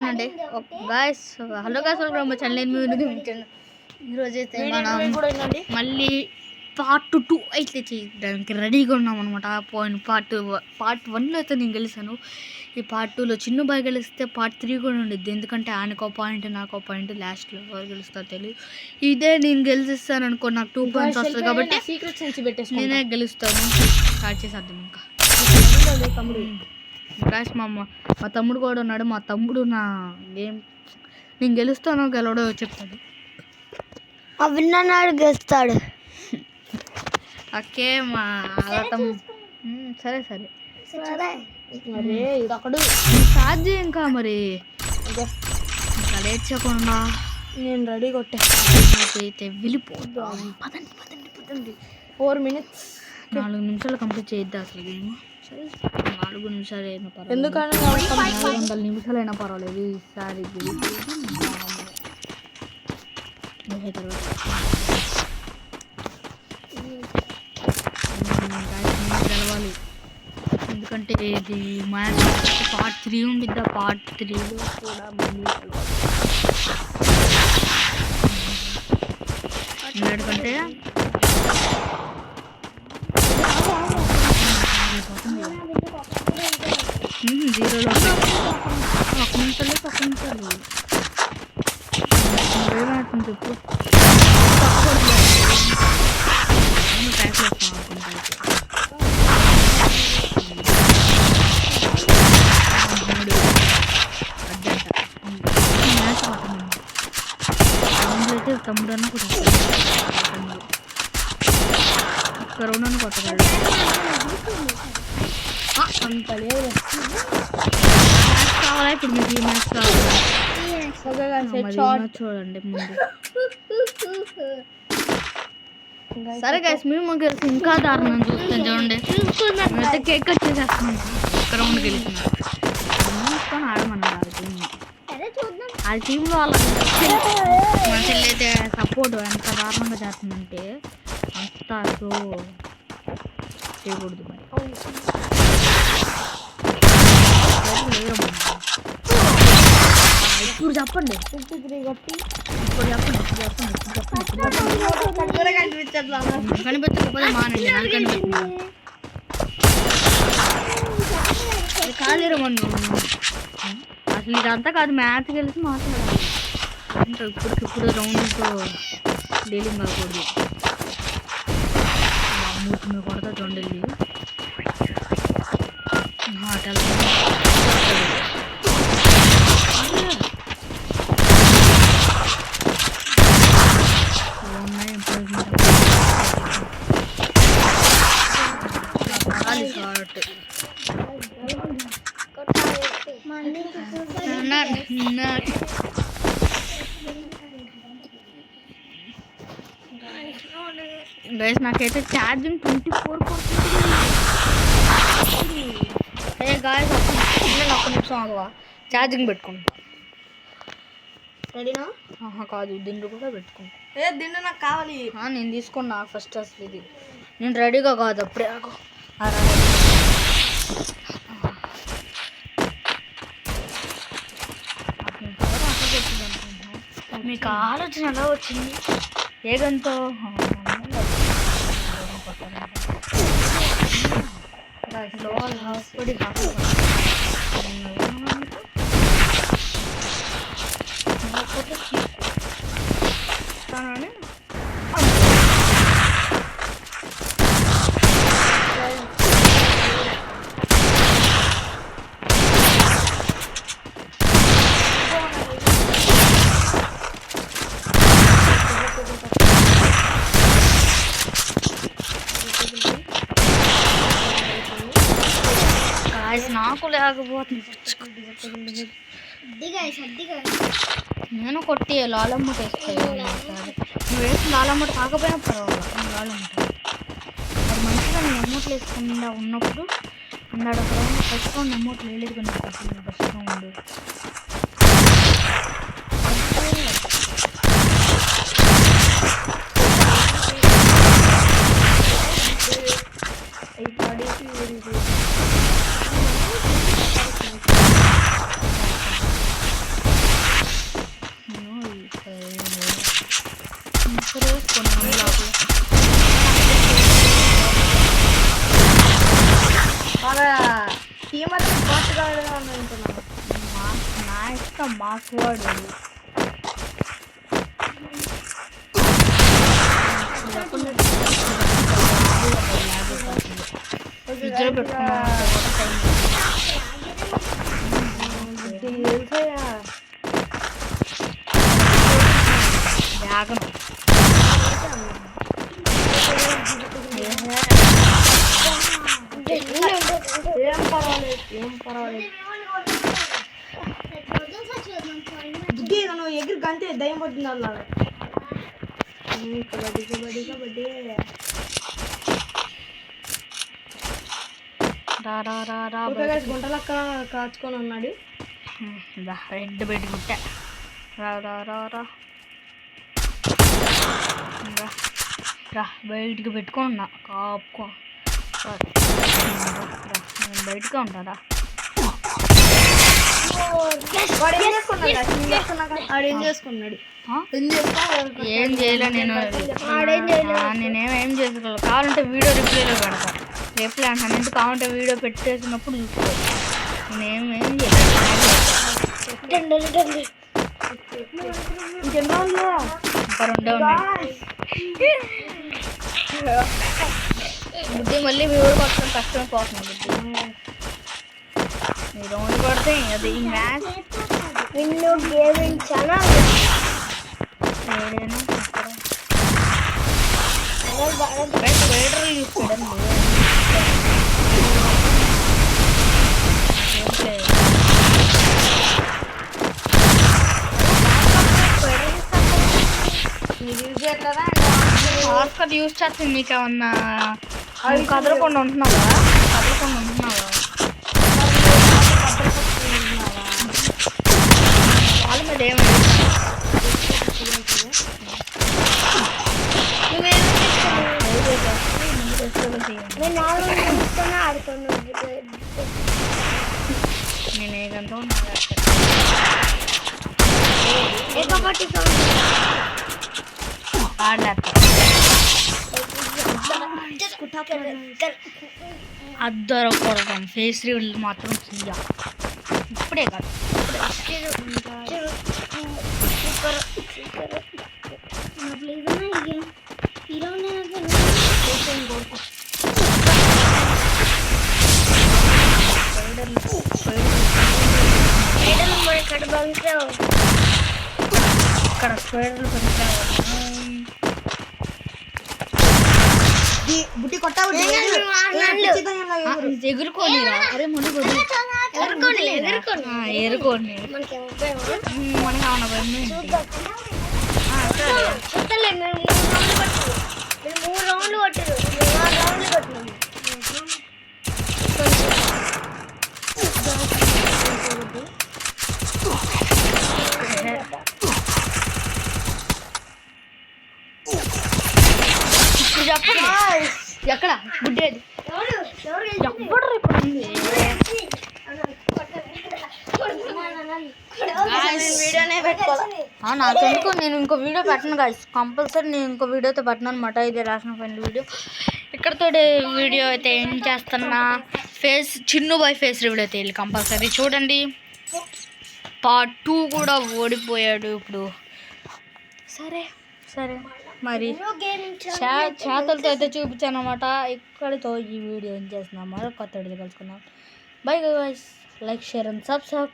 అండి guys, hello guys, welcome my channel. ఈరోజు అయితే మనం మళ్ళీ పార్ట్ 2 అయితే చేయడానికి రెడీగా ఉన్నాం అనమాట. పార్ట్ 1లో అయితే నేను గెలిచాను. ఈ పార్ట్ 2లో చిన్న బాయ్ గెలిస్తే పార్ట్ 3 కూడా ఉండిద్ది. ఎందుకంటే ఆయనకో పాయింట్ నాకో పాయింట్, లాస్ట్లో ఎవరు గెలుస్తారో తెలియదు. ఇదే నేను గెలిచిస్తాను అనుకో, నాకు 2 పాయింట్స్ వస్తుంది కాబట్టి నేనే గెలుస్తాను. స్టార్ట్ చేసేద్దాం ఇంకా. గాయస్, మా తమ్ముడు కూడా ఉన్నాడు. మా తమ్ముడు నా గేమ్ నేను గెలుస్తానో గెలవడో చెప్తాడు. విన్నాడు గెలుస్తాడు. ఓకే మా సరే సరే అక్కడు స్టార్ట్ ఇంకా మరి ఇంకా లేట్ చేయకుండా నేను రెడీ కొట్టే అయితే వెళ్ళిపోతాం. పదండి పదండి పదండి. 4 minutes 4 నిమిషాలు కంప్లీట్ చేద్దాం అసలు గేమ్. 4 నిమిషాలు అయినా పర్వాలేదు, ఎందుకంటే 400 నిమిషాలు అయినా పర్వాలేదు. ఈసారి గెలవాలి. ఎందుకంటే ఇది మ్యాచ్ పార్ట్ 3 ఉండిద్దా, పార్ట్ 3లో కూడా మళ్ళీ ఎందుకంటే జీరోలో ఒక్క నిమిషాలు ఏమవుతుంది చెప్పు. ట్యాక్స్ వేస్తాను అనుకుంటా. మ్యాచ్ పట్టమని అయితే తమ్ముడన్నా కూడా ఒక్క రౌండ్ అని కొట్టగలడు. అంత లేదు. మ్యాచ్ కావాలా ఇప్పుడు మీకు? ఈ మ్యాచ్ కావాలా? చూడండి ముందు. సరే గైస్, మేము గెలిచి ఇంకా దారుణం చూస్తాం చూడండి. మేమైతే కేక్ కట్ చేసేస్తున్నాం. ఒక్క రౌండ్ గెలిచిన ఆడమన్నారు ఆ టీంలో వాళ్ళ మన చెల్లి అయితే సపోర్ట్ ఎంత దారుణంగా చేస్తుందంటే అంత సో చేయకూడదు. ఇప్పుడు చెప్పండి. ఇప్పుడు కనిపించకపోతే మానండి, నాకు కనిపిస్తుంది. కాలేరు మన్ను అసలు ఇదంతా కాదు. మ్యాచ్ గెలిచి మాట్లాడాలి. ఇంకా ఇప్పటికిప్పుడు రౌండ్తో డీలింగ్ అవ్వకూడదు. మూడు కొడతా చూడండి. గైస్, నాకైతే ఛార్జింగ్ 24%. గాయస్, ఒక్క నిమిషం ఆగవా, ఛార్జింగ్ పెట్టుకుంటా. రెడీనా? కాదు, దిండు కూడా పెట్టుకుంటా. దిండు నాకు కావాలి. నేను తీసుకున్నా ఫస్ట్. అసలు ఇది నేను రెడీగా కాదు, అప్పుడే ఆగు. మీకు ఆలోచన ఎలా వచ్చింది? ఏ గంతో నాకు లేకపోతుంది. నేను కొట్టి లాలమ్మట వేస్తాను. నువ్వు వేసి లాలమ్మట కాకపోయినా పర్వాలేదు, లాలమ్మట అది మంచిగా నేను ఎమ్మట్లు వేసుకుండా ఉన్నప్పుడు అన్నాడు. ఒక రౌండ్ ఫస్ట్ రౌండ్ ఎమ్మట్లు వేయలేదు కానీ ఫస్ట్ రౌండ్ మొత్తం మాస్వాడు ఫ్రిడ్జ్లో పెట్టుకున్నాం బ్యాగను ఏం పర్వాలేదు బుద్ధి నువ్వు ఎగిరి గంతే దయ్యం పడుతుంది అలా కబడ్డీ గుంటలక్క కాచుకొని ఉన్నాడు రెడ్ బెడ్ గుట్ట రా రా రా రా రా బయటికి పెట్టుకొని ఉన్నా కాపుకో నేను బయటగా ఉంటారా ఏం చేసుకున్నాడు ఏం చేయలే నేనేం చేసుకోలేదు కావాలంటే వీడియో రిప్లైలో పెడతా రిప్లై అంటాను ఎందుకు కావాలంటే వీడియో పెట్టేసినప్పుడు చూసుకో నేనేం చేయలేదు ఇంకెన్ని రోజులు ఇంకా రెండే ఉన్నాయి బుద్ధి మళ్ళీ మీ ఊరికి వస్తాం కష్టమే పోతున్నాం బుద్ధి మీరు రౌండ్ కొడితే అది ఈ మ్యాచ్ నిన్ను గేమింగ్ ఛానల్ ఏడైనా స్పైడర్లు చూసుకోండి ఆస్కర్ యూజ్ చేస్తుంది మీకు ఏమన్నా కదలకుండా ఉంటున్నావా వాళ్ళ మీద ఏమైనా నేను ఏ గంట అద్దరు కొడతాం ఫేస్ రివీల్ మాత్రం చెయ్య ఇప్పుడే కాదు ఇక్కడ స్పైడర్లు బుట్టి కొట్ట ఎగురుకోనిరా అరే మునుగు ఎరుకోండి మనకి అవునా భయం మూడు రౌండ్లు కొట్టారు 4 రౌండ్లు కొట్టినాము చెప్పండి ఎక్కడ గుడ్డేది ఎప్పుడు ఇప్పుడు ఉంది నాకెందుకు నేను ఇంకో వీడియో పెట్టను గాయస్ కంపల్సరీ నేను ఇంకో వీడియోతో పెట్టను అనమాట ఇదే రాసిన ఫైనల్ వీడియో ఇక్కడతో వీడియో అయితే ఏం చేస్తున్నా చిన్ను బాయ్ ఫేస్ రివీల్ అయితే వెళ్ళి కంపల్సరీ చూడండి పార్ట్ 2 కూడా ఓడిపోయాడు ఇప్పుడు సరే మరి చేతలతో అయితే చూపించాను అనమాట ఇక్కడితో ఈ వీడియో ఏం చేస్తున్నాం మరో కొత్త వీడియో కలుసుకుందాం bye guys like share and subscribe